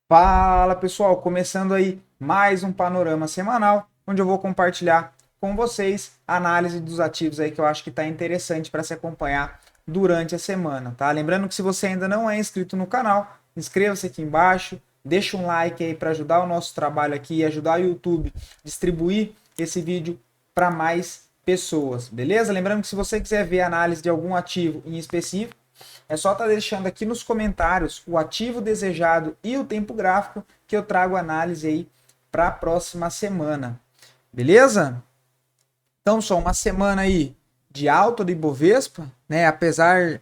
Fala pessoal, começando aí mais um panorama semanal, onde eu vou compartilhar com vocês a análise dos ativos aí que eu acho que está interessante para se acompanhar durante a semana, tá? Lembrando que se você ainda não é inscrito no canal, inscreva-se aqui embaixo, deixa um like aí para ajudar o nosso trabalho aqui e ajudar o YouTube a distribuir esse vídeo para mais pessoas, beleza? Lembrando que se você quiser ver a análise de algum ativo em específico, é só estar deixando aqui nos comentários o ativo desejado e o tempo gráfico que eu trago análise aí para a próxima semana. Beleza? Então, só uma semana aí de alta do Ibovespa, né? Apesar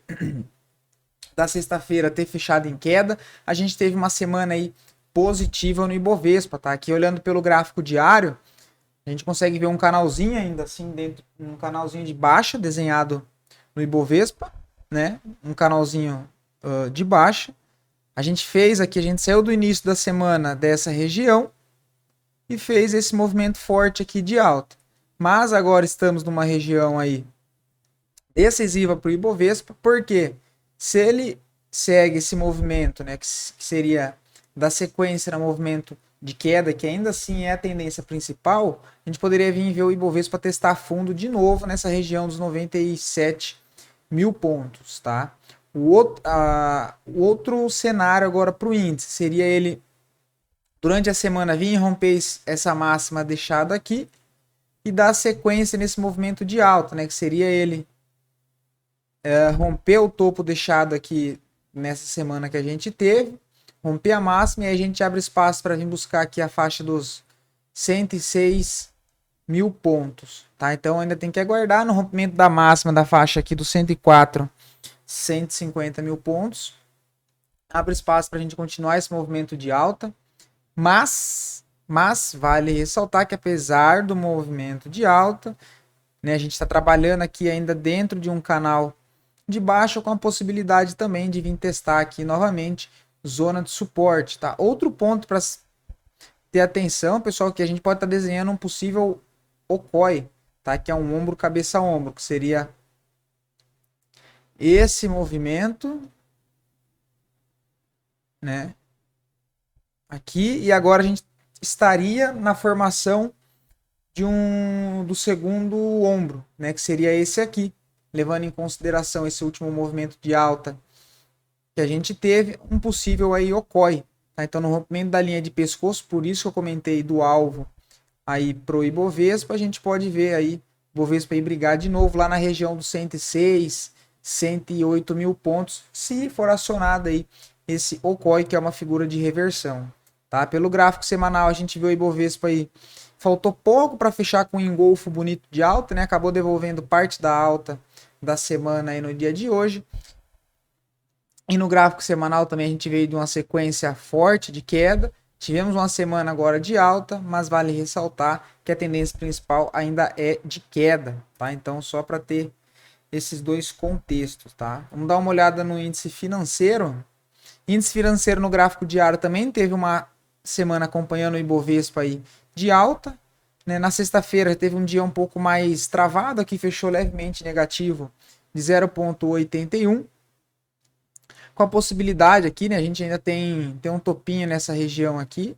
da sexta-feira ter fechado em queda, a gente teve uma semana aí positiva no Ibovespa, tá? Aqui olhando pelo gráfico diário, a gente consegue ver um canalzinho ainda assim dentro, um canalzinho de baixa desenhado no Ibovespa, né? Um canalzinho de baixa. A gente fez aqui, a gente saiu do início da semana dessa região e fez esse movimento forte aqui de alta. Mas agora estamos numa região aí decisiva para o Ibovespa, porque se ele segue esse movimento, né, que seria da sequência no movimento de queda, que ainda assim é a tendência principal, a gente poderia vir ver o Ibovespa testar fundo de novo nessa região dos 97 mil pontos, tá? O outro cenário agora para o índice seria ele, durante a semana, vir romper essa máxima deixada aqui e dar sequência nesse movimento de alta, né? Que seria ele romper o topo deixado aqui nessa semana que a gente teve, romper a máxima e aí a gente abre espaço para vir buscar aqui a faixa dos 106 mil pontos, tá? Então ainda tem que aguardar no rompimento da máxima da faixa aqui dos 104, 150 mil pontos. Abre espaço para a gente continuar esse movimento de alta, mas vale ressaltar que apesar do movimento de alta, né, a gente está trabalhando aqui ainda dentro de um canal de baixa com a possibilidade também de vir testar aqui novamente zona de suporte, tá? Outro ponto para ter atenção, pessoal, que a gente pode estar desenhando um possível Okoi, tá? Que é um ombro cabeça a ombro, que seria esse movimento, né? Aqui e agora a gente estaria na formação do segundo ombro, né? Que seria esse aqui, levando em consideração esse último movimento de alta que a gente teve, um possível aí Okoi, tá? Então no rompimento da linha de pescoço, por isso que eu comentei do alvo aí pro Ibovespa, a gente pode ver aí o Ibovespa aí brigar de novo lá na região dos 106, 108 mil pontos, se for acionado aí esse Okoi, que é uma figura de reversão, tá? Pelo gráfico semanal a gente vê o Ibovespa aí, faltou pouco para fechar com um engolfo bonito de alta, né? Acabou devolvendo parte da alta da semana aí no dia de hoje. E no gráfico semanal também a gente veio de uma sequência forte de queda. Tivemos uma semana agora de alta, mas vale ressaltar que a tendência principal ainda é de queda, tá? Então só para ter esses dois contextos, tá? Vamos dar uma olhada no índice financeiro. Índice financeiro no gráfico diário também teve uma semana acompanhando o Ibovespa aí de alta, né? Na sexta-feira teve um dia um pouco mais travado, aqui fechou levemente negativo de 0,81. Com a possibilidade aqui, né? A gente ainda tem um topinho nessa região aqui.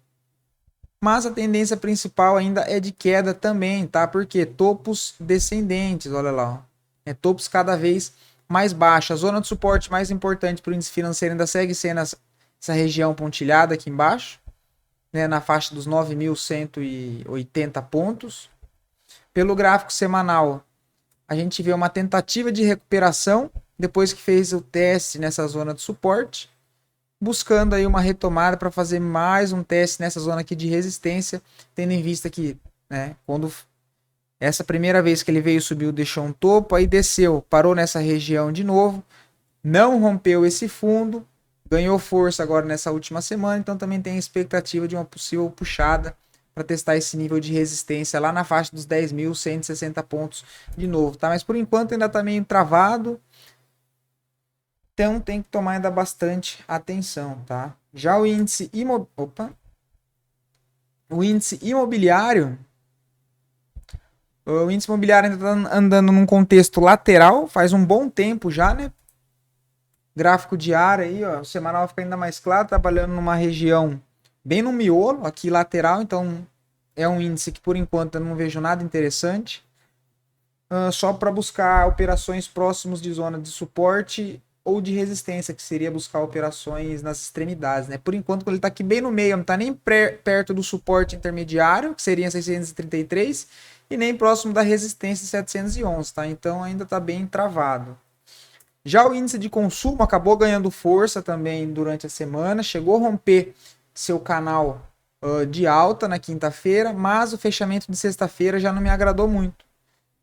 Mas a tendência principal ainda é de queda também, tá? Porque topos descendentes, olha lá. Ó. Topos cada vez mais baixos. A zona de suporte mais importante para o índice financeiro ainda segue sendo essa região pontilhada aqui embaixo, né? Na faixa dos 9.180 pontos. Pelo gráfico semanal, a gente vê uma tentativa de recuperação depois que fez o teste nessa zona de suporte, buscando aí uma retomada para fazer mais um teste nessa zona aqui de resistência, tendo em vista que, né, quando essa primeira vez que ele veio, subiu, deixou um topo, aí desceu, parou nessa região de novo, não rompeu esse fundo, ganhou força agora nessa última semana, então também tem a expectativa de uma possível puxada para testar esse nível de resistência lá na faixa dos 10.160 pontos de novo, tá? Mas por enquanto ainda está meio travado, então tem que tomar ainda bastante atenção, tá? Já o índice imobiliário, o índice imobiliário ainda está andando num contexto lateral, faz um bom tempo já, né? Gráfico diário aí, ó, o semanal fica ainda mais claro, trabalhando numa região bem no miolo, aqui lateral, então é um índice que por enquanto eu não vejo nada interessante. Só para buscar operações próximos de zona de suporte ou de resistência, que seria buscar operações nas extremidades, né? Por enquanto, ele está aqui bem no meio, não está nem perto do suporte intermediário, que seria 633, e nem próximo da resistência 711, tá? Então ainda está bem travado. Já o índice de consumo acabou ganhando força também durante a semana, chegou a romper seu canal de alta na quinta-feira, mas o fechamento de sexta-feira já não me agradou muito,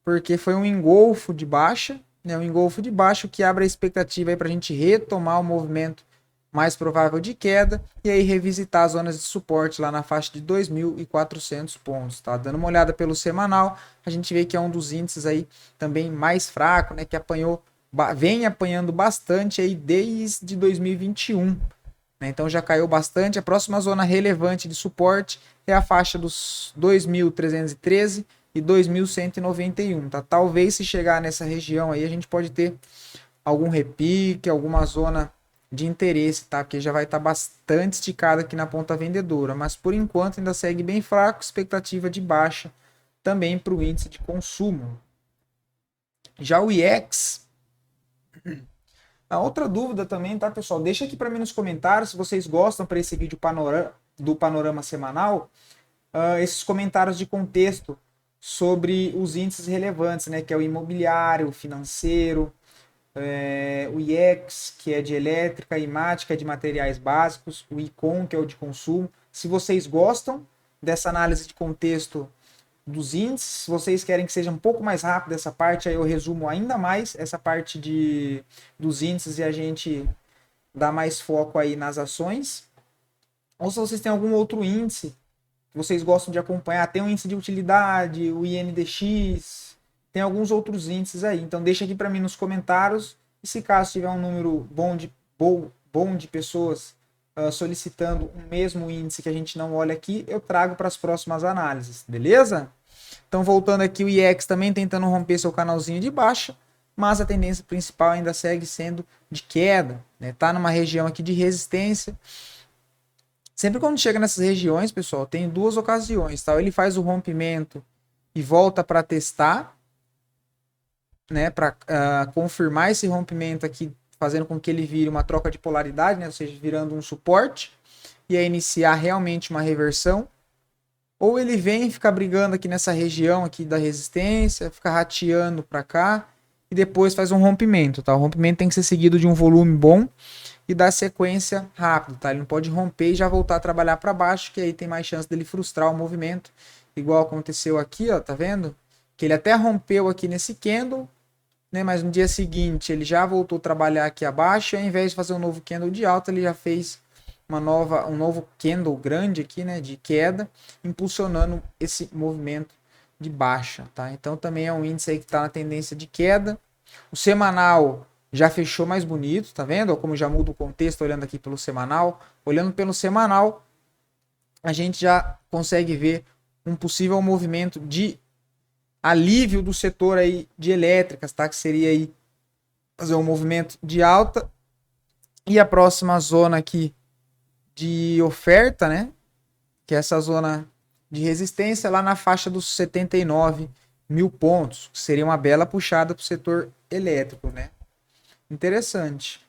porque foi um engolfo de baixa, né? Um engolfo de baixo que abre a expectativa para a gente retomar o movimento mais provável de queda e aí revisitar as zonas de suporte lá na faixa de 2.400 pontos, tá? Dando uma olhada pelo semanal, a gente vê que é um dos índices aí também mais fraco, né? Que vem apanhando bastante aí desde 2021. Né? Então já caiu bastante. A próxima zona relevante de suporte é a faixa dos 2.313 e 2.191, tá? Talvez se chegar nessa região aí a gente pode ter algum repique, alguma zona de interesse, tá? Porque já vai estar bastante esticado aqui na ponta vendedora, mas por enquanto ainda segue bem fraco, expectativa de baixa também para o índice de consumo. Já o IEX, a outra dúvida também, tá, pessoal? Deixa aqui para mim nos comentários se vocês gostam para esse vídeo do panorama semanal, esses comentários de contexto sobre os índices relevantes, né, que é o imobiliário, o financeiro, o IEX, que é de elétrica, IMAT, que é de materiais básicos, o ICOM, que é o de consumo. Se vocês gostam dessa análise de contexto dos índices, se vocês querem que seja um pouco mais rápido essa parte, aí eu resumo ainda mais essa parte dos índices e a gente dá mais foco aí nas ações. Ou se vocês têm algum outro índice vocês gostam de acompanhar, tem o índice de utilidade, o INDX, tem alguns outros índices aí. Então deixa aqui para mim nos comentários. E se caso tiver um número bom de pessoas solicitando o mesmo índice que a gente não olha aqui, eu trago para as próximas análises, beleza? Então voltando aqui, o IEX também tentando romper seu canalzinho de baixa, mas a tendência principal ainda segue sendo de queda, né? Tá numa região aqui de resistência. Sempre quando chega nessas regiões, pessoal, tem duas ocasiões, tá? Ele faz o rompimento e volta para testar, né? Para confirmar esse rompimento aqui, fazendo com que ele vire uma troca de polaridade, né? Ou seja, virando um suporte e aí iniciar realmente uma reversão. Ou ele vem e fica brigando aqui nessa região aqui da resistência, fica rateando para cá e depois faz um rompimento, tá? O rompimento tem que ser seguido de um volume bom e dar sequência rápido, tá? Ele não pode romper e já voltar a trabalhar para baixo, que aí tem mais chance dele frustrar o movimento, igual aconteceu aqui, ó, tá vendo? Que ele até rompeu aqui nesse candle, né? Mas no dia seguinte ele já voltou a trabalhar aqui abaixo, e ao invés de fazer um novo candle de alta, ele já fez um novo candle grande aqui, né, de queda, impulsionando esse movimento de baixa, tá? Então também é um índice aí que está na tendência de queda. O semanal já fechou mais bonito, tá vendo? Como já muda o contexto olhando aqui pelo semanal. Olhando pelo semanal, a gente já consegue ver um possível movimento de alívio do setor aí de elétricas, tá? Que seria aí fazer um movimento de alta. E a próxima zona aqui de oferta, né? Que é essa zona de resistência lá na faixa dos 79 mil pontos. Que seria uma bela puxada para o setor elétrico, né? Interessante.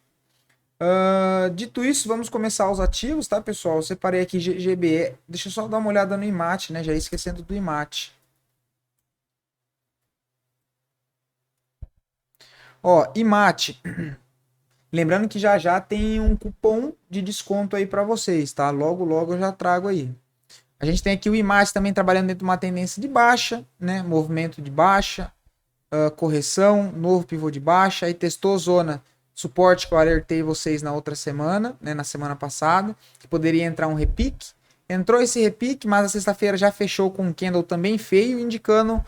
Dito isso, vamos começar os ativos, tá, pessoal? Eu separei aqui GBE. Deixa eu só dar uma olhada no IMAT, né? Já esquecendo do IMAT. Ó, IMAT. Lembrando que já já tem um cupom de desconto aí para vocês, tá? Logo, logo eu já trago aí. A gente tem aqui o IMAT também trabalhando dentro de uma tendência de baixa, né? Movimento de baixa, correção, novo pivô de baixa. Aí testou zona suporte que eu alertei vocês na outra semana, né? Na semana passada, que poderia entrar um repique. Entrou esse repique, mas a sexta-feira já fechou com um candle também feio, indicando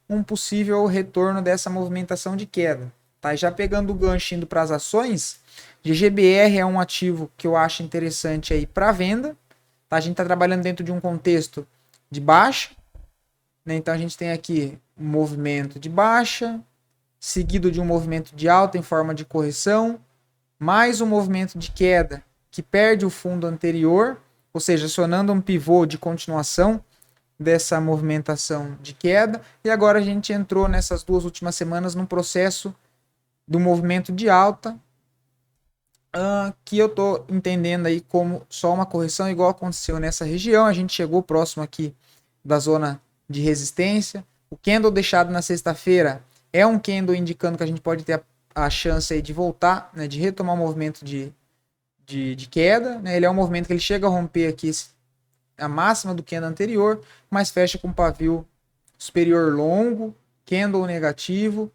um possível retorno dessa movimentação de queda. Tá? Já pegando o gancho indo para as ações, GGBR é um ativo que eu acho interessante aí para venda. Tá? A gente está trabalhando dentro de um contexto de baixa, né? Então a gente tem aqui um movimento de baixa, seguido de um movimento de alta em forma de correção, mais um movimento de queda que perde o fundo anterior ou seja, acionando um pivô de continuação dessa movimentação de queda, e agora a gente entrou nessas 2 últimas semanas num processo do movimento de alta, que eu tô entendendo aí como só uma correção, igual aconteceu nessa região. A gente chegou próximo aqui da zona de resistência. O candle deixado na sexta-feira é um candle indicando que a gente pode ter a chance aí de voltar, né, de retomar o movimento de queda, né? Ele é um movimento que ele chega a romper aqui a máxima do candle anterior, mas fecha com pavio superior longo, candle negativo,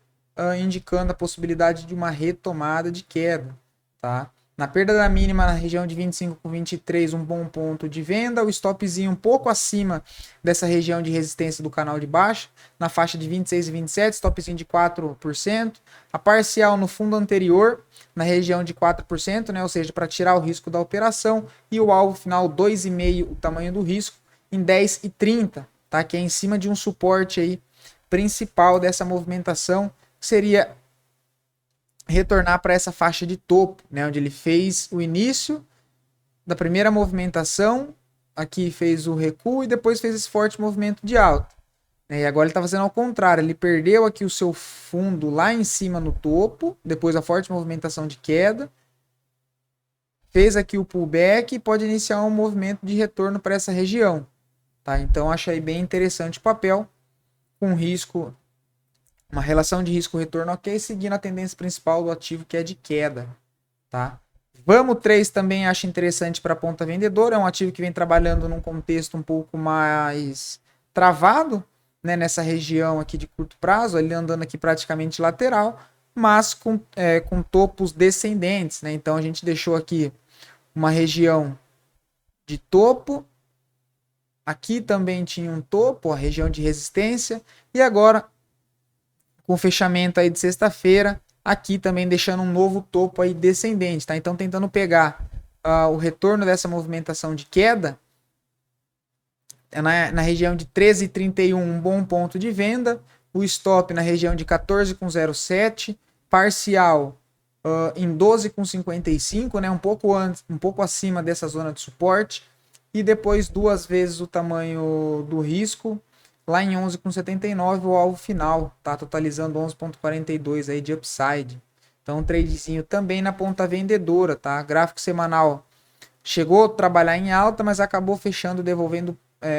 indicando a possibilidade de uma retomada de queda, tá? Na perda da mínima na região de 25 com 23, um bom ponto de venda, o stopzinho um pouco acima dessa região de resistência do canal de baixa, na faixa de 26 e 27, stopzinho de 4%, a parcial no fundo anterior, na região de 4%, né, ou seja, para tirar o risco da operação, e o alvo final 2,5, o tamanho do risco, em 10,30, tá? Que é em cima de um suporte aí principal dessa movimentação, que seria retornar para essa faixa de topo, né, onde ele fez o início da primeira movimentação, aqui fez o recuo e depois fez esse forte movimento de alta. E agora ele está fazendo ao contrário, ele perdeu aqui o seu fundo lá em cima no topo, depois a forte movimentação de queda, fez aqui o pullback e pode iniciar um movimento de retorno para essa região. Tá? Então achei bem interessante o papel, com risco, uma relação de risco-retorno ok, seguindo a tendência principal do ativo, que é de queda. Tá? Vamos 3 também acho interessante para a ponta vendedora, é um ativo que vem trabalhando num contexto um pouco mais travado, né, nessa região aqui de curto prazo, ele andando aqui praticamente lateral, mas com topos descendentes, né? Então a gente deixou aqui uma região de topo, aqui também tinha um topo, a região de resistência, e agora com o fechamento aí de sexta-feira, aqui também deixando um novo topo aí descendente, tá? Então tentando pegar o retorno dessa movimentação de queda, na região de 13,31, um bom ponto de venda, o stop na região de 14,07, parcial em 12,55, né, um pouco acima dessa zona de suporte, e depois 2 vezes o tamanho do risco, lá em 11,79, o alvo final, tá totalizando 11,42 aí de upside. Então um tradezinho também na ponta vendedora, tá? Gráfico semanal chegou a trabalhar em alta, mas acabou fechando, devolvendo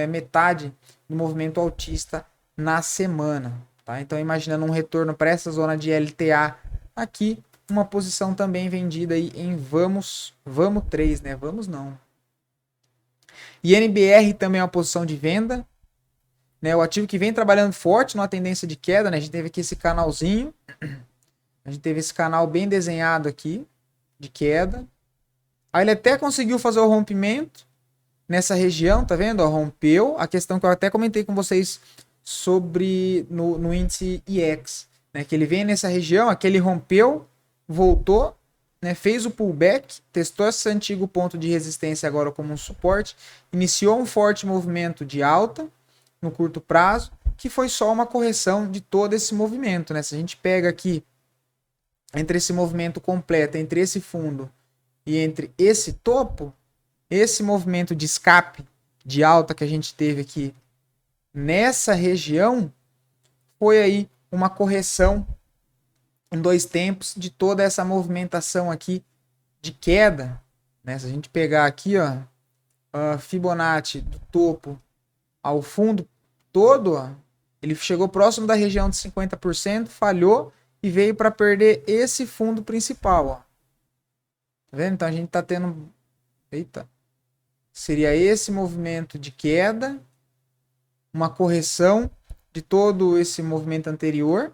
metade do movimento altista na semana, tá? Então imaginando um retorno para essa zona de LTA aqui, uma posição também vendida aí em vamos 3, né? Vamos não. INBR também é uma posição de venda, né? O ativo que vem trabalhando forte numa tendência de queda, né? A gente teve aqui esse canalzinho, a gente teve esse canal bem desenhado aqui de queda. Aí ele até conseguiu fazer o rompimento nessa região, tá vendo? Ó, rompeu. A questão que eu até comentei com vocês sobre no índice IX, né? Que ele vem nessa região, aqui ele rompeu, voltou, né? Fez o pullback, testou esse antigo ponto de resistência agora como um suporte, iniciou um forte movimento de alta no curto prazo, que foi só uma correção de todo esse movimento, né? Se a gente pega aqui entre esse movimento completo, entre esse fundo e entre esse topo, esse movimento de escape de alta que a gente teve aqui nessa região foi aí uma correção em 2 tempos de toda essa movimentação aqui de queda, né? Se a gente pegar aqui, ó, a Fibonacci do topo ao fundo todo, ó, ele chegou próximo da região de 50%, falhou e veio para perder esse fundo principal, ó. Tá vendo? Então a gente tá tendo, eita, seria esse movimento de queda, uma correção de todo esse movimento anterior,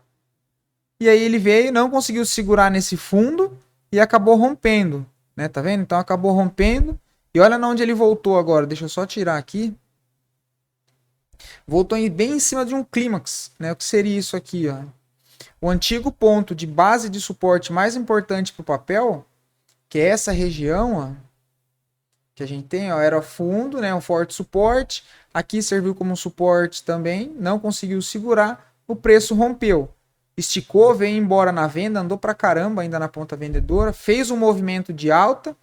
e aí ele veio, não conseguiu segurar nesse fundo e acabou rompendo, né? Tá vendo? Então acabou rompendo, e olha onde ele voltou agora, deixa eu só tirar aqui. Voltou bem em cima de um clímax, né? O que seria isso aqui, ó? O antigo ponto de base de suporte mais importante para o papel, que é essa região, ó, que a gente tem, ó, era fundo, né? Um forte suporte. Aqui serviu como suporte também, não conseguiu segurar, o preço rompeu. Esticou, veio embora na venda, andou pra caramba ainda na ponta vendedora, fez um movimento de alta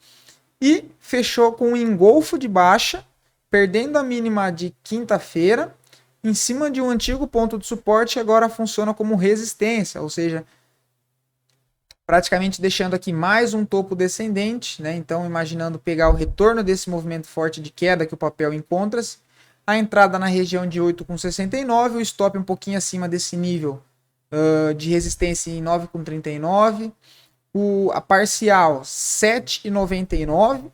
e fechou com um engolfo de baixa, perdendo a mínima de quinta-feira, em cima de um antigo ponto de suporte que agora funciona como resistência, ou seja, praticamente deixando aqui mais um topo descendente, né? Então, imaginando pegar o retorno desse movimento forte de queda que o papel encontra-se, a entrada na região de 8,69, o stop um pouquinho acima desse nível de resistência em 9,39, a parcial 7,99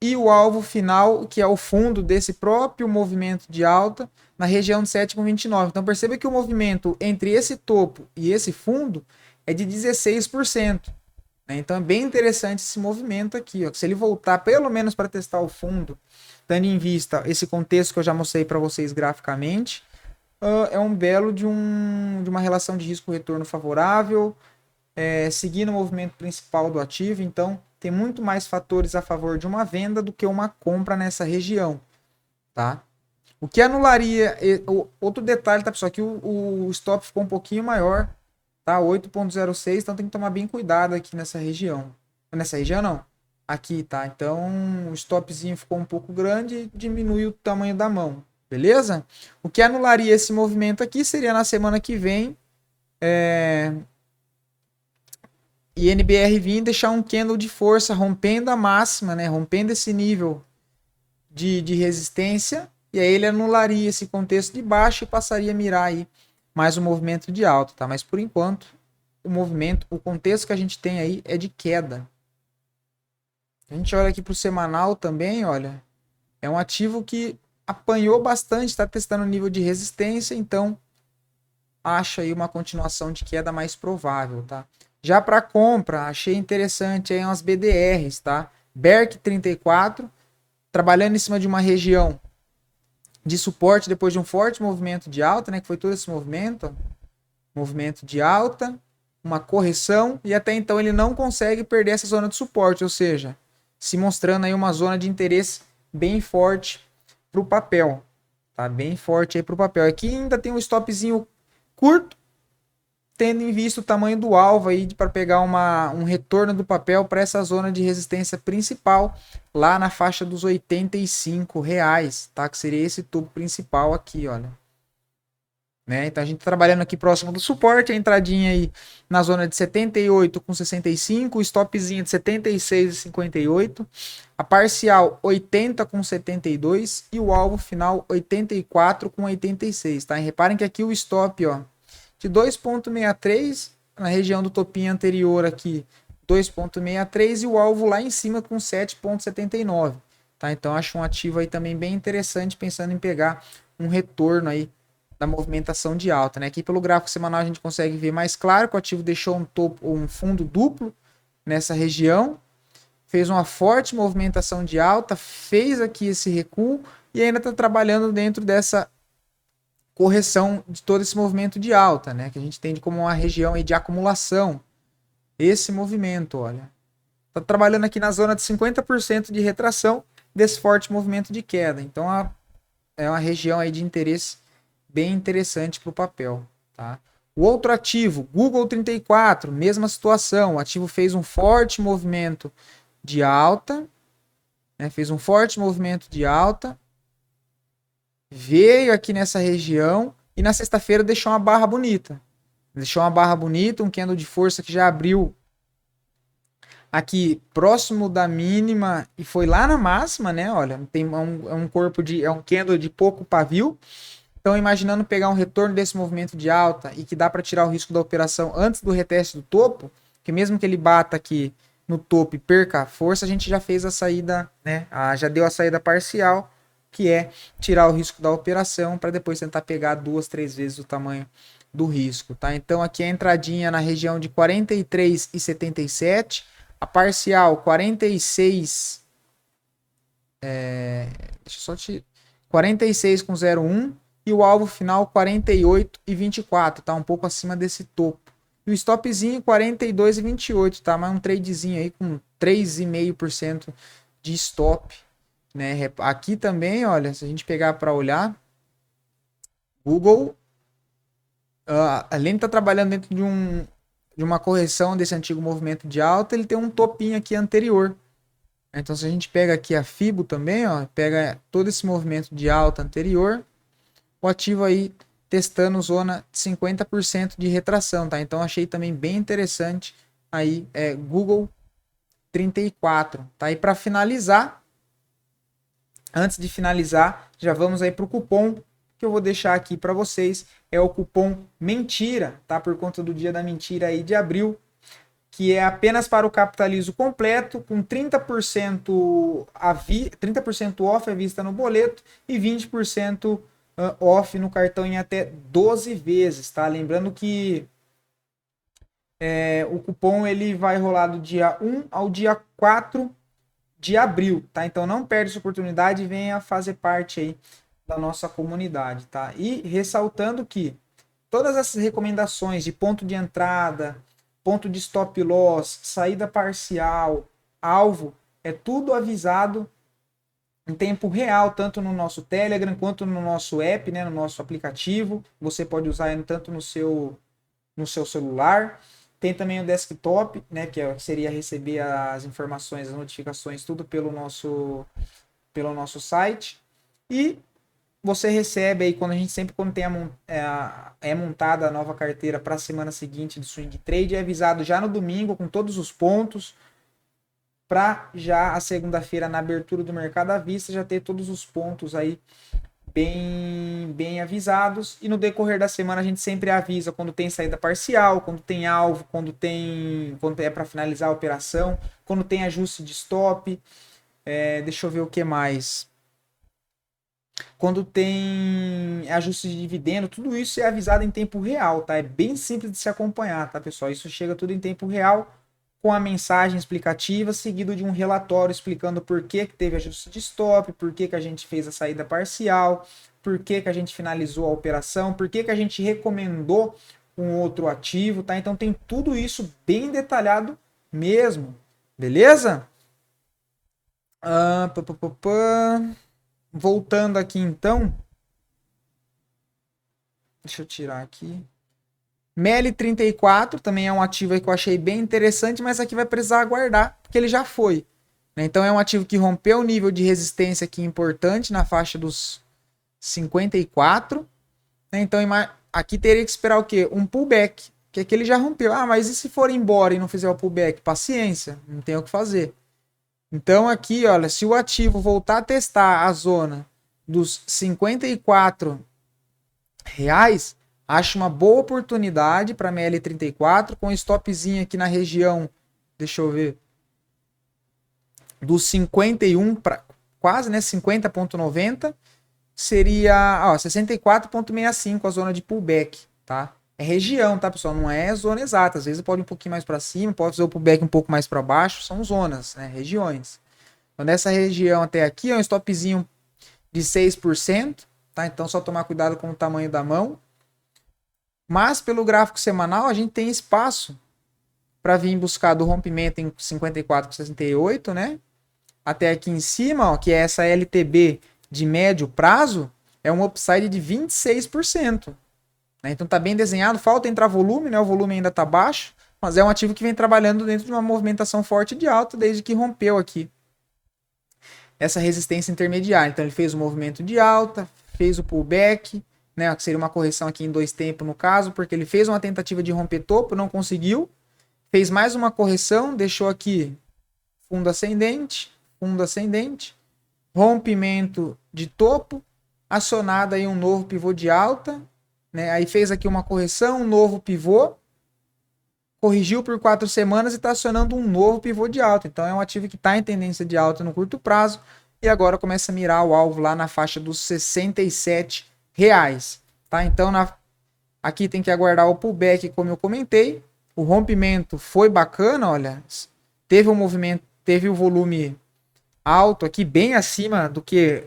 e o alvo final, que é o fundo desse próprio movimento de alta, na região de 7,29. Então perceba que o movimento entre esse topo e esse fundo é de 16%. Né? Então é bem interessante esse movimento aqui. Ó. Se ele voltar pelo menos para testar o fundo, tendo em vista esse contexto que eu já mostrei para vocês graficamente, é um belo de uma relação de risco-retorno favorável, seguindo o movimento principal do ativo. Então tem muito mais fatores a favor de uma venda do que uma compra nessa região. Tá? O que anularia... Outro detalhe, tá, pessoal? Aqui o stop ficou um pouquinho maior. Tá? 8,06, então tem que tomar bem cuidado aqui nessa região. Nessa região não. Aqui, tá? Então o stopzinho ficou um pouco grande, diminui o tamanho da mão. Beleza? O que anularia esse movimento aqui seria na semana que vem INBR vir e deixar um candle de força rompendo a máxima, né? Rompendo esse nível de resistência, e aí ele anularia esse contexto de baixo e passaria a mirar aí mais um movimento de alta, tá? Mas por enquanto, o contexto que a gente tem aí é de queda. A gente olha aqui para o semanal também, olha, é um ativo que apanhou bastante, está testando o nível de resistência, então acho aí uma continuação de queda mais provável, tá? Já para compra, achei interessante aí umas BDRs, tá? Berk 34, trabalhando em cima de uma região de suporte depois de um forte movimento de alta, né? Que foi todo esse movimento, movimento de alta, uma correção, e até então ele não consegue perder essa zona de suporte, ou seja, se mostrando aí uma zona de interesse bem forte para o papel, tá? Bem forte aí para o papel. Aqui ainda tem um stopzinho curto, tendo em vista o tamanho do alvo aí para pegar um retorno do papel para essa zona de resistência principal, lá na faixa dos R$ 85, tá? Que seria esse topo principal aqui, olha. Né? Então a gente tá trabalhando aqui próximo do suporte, a entradinha aí na zona de 78,65, o stopzinho de 76,58, a parcial 80,72 e o alvo final 84,86, tá? E reparem que aqui o stop, ó, de 2,63 na região do topinho anterior aqui, 2,63 e o alvo lá em cima com 7,79, tá? Então acho um ativo aí também bem interessante, pensando em pegar um retorno aí da movimentação de alta, né? Aqui pelo gráfico semanal a gente consegue ver mais claro que o ativo deixou um fundo duplo nessa região, fez uma forte movimentação de alta, fez aqui esse recuo e ainda está trabalhando dentro dessa correção de todo esse movimento de alta, né? Que a gente entende como uma região aí de acumulação. Esse movimento, olha, está trabalhando aqui na zona de 50% de retração desse forte movimento de queda. Então é uma região aí de interesse bem interessante para o papel, tá? O outro ativo, Google 34, mesma situação. O ativo fez um forte movimento de alta, né? Fez um forte movimento de alta, veio aqui nessa região e na sexta-feira deixou uma barra bonita. Deixou uma barra bonita, um candle de força que já abriu aqui próximo da mínima e foi lá na máxima, né? Olha, tem um corpo de um candle de pouco pavio. Então, imaginando pegar um retorno desse movimento de alta e que dá para tirar o risco da operação antes do reteste do topo, que mesmo que ele bata aqui no topo e perca a força, a gente já fez a saída, né? Já deu a saída parcial, que é tirar o risco da operação para depois tentar pegar 2, 3 vezes o tamanho do risco, tá? Então, aqui a entradinha na região de 43,77, a parcial 46, deixa eu só te 46,01 e o alvo final 48,24, tá? Um pouco acima desse topo. E o stopzinho 42,28, tá? Mais um tradezinho aí com 3,5% de stop, né? Aqui também, olha, se a gente pegar para olhar, Google, além de estar trabalhando dentro de uma correção desse antigo movimento de alta, ele tem um topinho aqui anterior, Então, se a gente pega aqui a FIBO também, ó, pega todo esse movimento de alta anterior, o ativo aí testando zona de 50% de retração, tá? Então, achei também bem interessante aí Google 34, tá? E para finalizar, antes de finalizar, já vamos aí para o cupom que eu vou deixar aqui para vocês. É o cupom MENTIRA, tá? Por conta do dia da mentira aí de abril, que é apenas para o capitalizo completo, com 30% 30% off à vista no boleto e 20% off no cartão em até 12 vezes, tá? Lembrando que o cupom ele vai rolar do dia 1 ao dia 4 de abril, tá? Então não perde essa oportunidade e venha fazer parte aí da nossa comunidade, tá? E ressaltando que todas essas recomendações de ponto de entrada, ponto de stop loss, saída parcial, alvo, é tudo avisado em tempo real, tanto no nosso Telegram quanto no nosso app, né, no nosso aplicativo. Você pode usar tanto no seu celular. Tem também o desktop, né, que seria receber as informações, as notificações, tudo pelo nosso site. E você recebe aí, quando a gente sempre, quando tem montada a nova carteira para a semana seguinte de swing trade, é avisado já no domingo com todos os pontos, para já a segunda-feira na abertura do mercado à vista já ter todos os pontos aí bem avisados. E no decorrer da semana a gente sempre avisa quando tem saída parcial, quando tem alvo, quando é para finalizar a operação, quando tem ajuste de stop. Deixa eu ver o que mais. Quando tem ajuste de dividendo, tudo isso é avisado em tempo real, tá? É bem simples de se acompanhar, tá, pessoal? Isso chega tudo em tempo real, com a mensagem explicativa, seguido de um relatório explicando por que teve ajuste de stop, por que a gente fez a saída parcial, por que a gente finalizou a operação, por que a gente recomendou um outro ativo, tá? Então tem tudo isso bem detalhado mesmo, beleza? Pá, pá, pá, pá. Voltando aqui então, deixa eu tirar aqui. MELI 34 também é um ativo aí que eu achei bem interessante, mas aqui vai precisar aguardar, porque ele já foi. Então é um ativo que rompeu o nível de resistência aqui importante na faixa dos 54. Então aqui teria que esperar o quê? Um pullback, que aqui ele já rompeu. Ah, mas e se for embora e não fizer o pullback? Paciência, não tem o que fazer. Então aqui, olha, se o ativo voltar a testar a zona dos 54 reais, acho uma boa oportunidade para a ML34 com stopzinho aqui na região, deixa eu ver, dos 51 para quase, né, 50,90 seria, ó, 64,65 a zona de pullback, tá? É região, tá, pessoal? Não é zona exata. Às vezes pode ir um pouquinho mais para cima, pode fazer o pullback um pouco mais para baixo, são zonas, né, regiões. Então nessa região até aqui, é um stopzinho de 6%, tá? Então só tomar cuidado com o tamanho da mão. Mas pelo gráfico semanal, a gente tem espaço para vir buscar do rompimento em 54,68, né? Até aqui em cima, ó, que é essa LTB de médio prazo, é um upside de 26%. Né? Então tá bem desenhado, falta entrar volume, né? O volume ainda tá baixo, mas é um ativo que vem trabalhando dentro de uma movimentação forte de alta desde que rompeu aqui essa resistência intermediária. Então ele fez o movimento de alta, fez o pullback, né, que seria uma correção aqui em 2 tempos no caso, porque ele fez uma tentativa de romper topo, não conseguiu, fez mais uma correção, deixou aqui fundo ascendente, rompimento de topo, acionado aí um novo pivô de alta, né, aí fez aqui uma correção, um novo pivô, corrigiu por 4 semanas e está acionando um novo pivô de alta. Então é um ativo que está em tendência de alta no curto prazo e agora começa a mirar o alvo lá na faixa dos R$67. Tá? Então aqui tem que aguardar o pullback, como eu comentei. O rompimento foi bacana, olha. Teve um movimento, teve o volume alto aqui, bem acima do que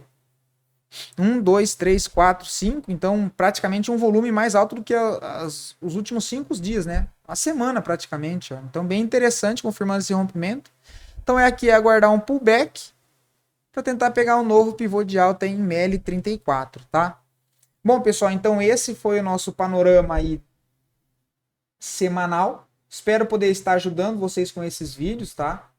1, 2, 3, 4, 5. Então, praticamente um volume mais alto do que os últimos 5 dias, né? A semana, praticamente. Ó. Então, bem interessante, confirmando esse rompimento. Então, é aqui aguardar um pullback para tentar pegar um novo pivô de alta em ML34, tá? Bom, pessoal, então esse foi o nosso panorama aí semanal. Espero poder estar ajudando vocês com esses vídeos, tá?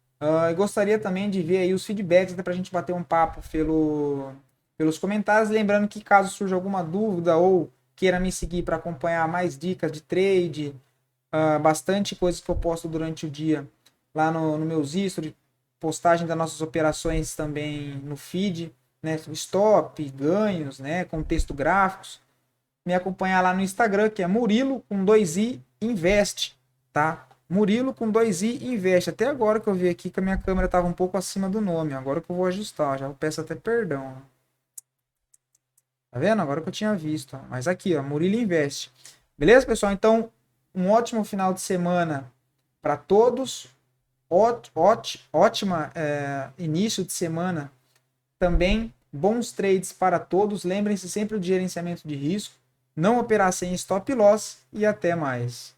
E gostaria também de ver aí os feedbacks, até para a gente bater um papo pelos comentários. Lembrando que caso surja alguma dúvida ou queira me seguir para acompanhar mais dicas de trade, bastante coisas que eu posto durante o dia lá no meus stories, postagem das nossas operações também no feed, né? Stop, ganhos, né? Com texto gráficos. Me acompanhar lá no Instagram, que é Murilo com 2i Invest, tá? Murilo com 2i Invest. Até agora que eu vi aqui que a minha câmera estava um pouco acima do nome. Agora que eu vou ajustar, já peço até perdão. Tá vendo? Agora que eu tinha visto. Mas aqui, ó, Murilo Invest. Beleza, pessoal? Então, um ótimo final de semana para todos. Ótima início de semana também. Bons trades para todos. Lembrem-se sempre do gerenciamento de risco. Não operar sem stop loss e até mais.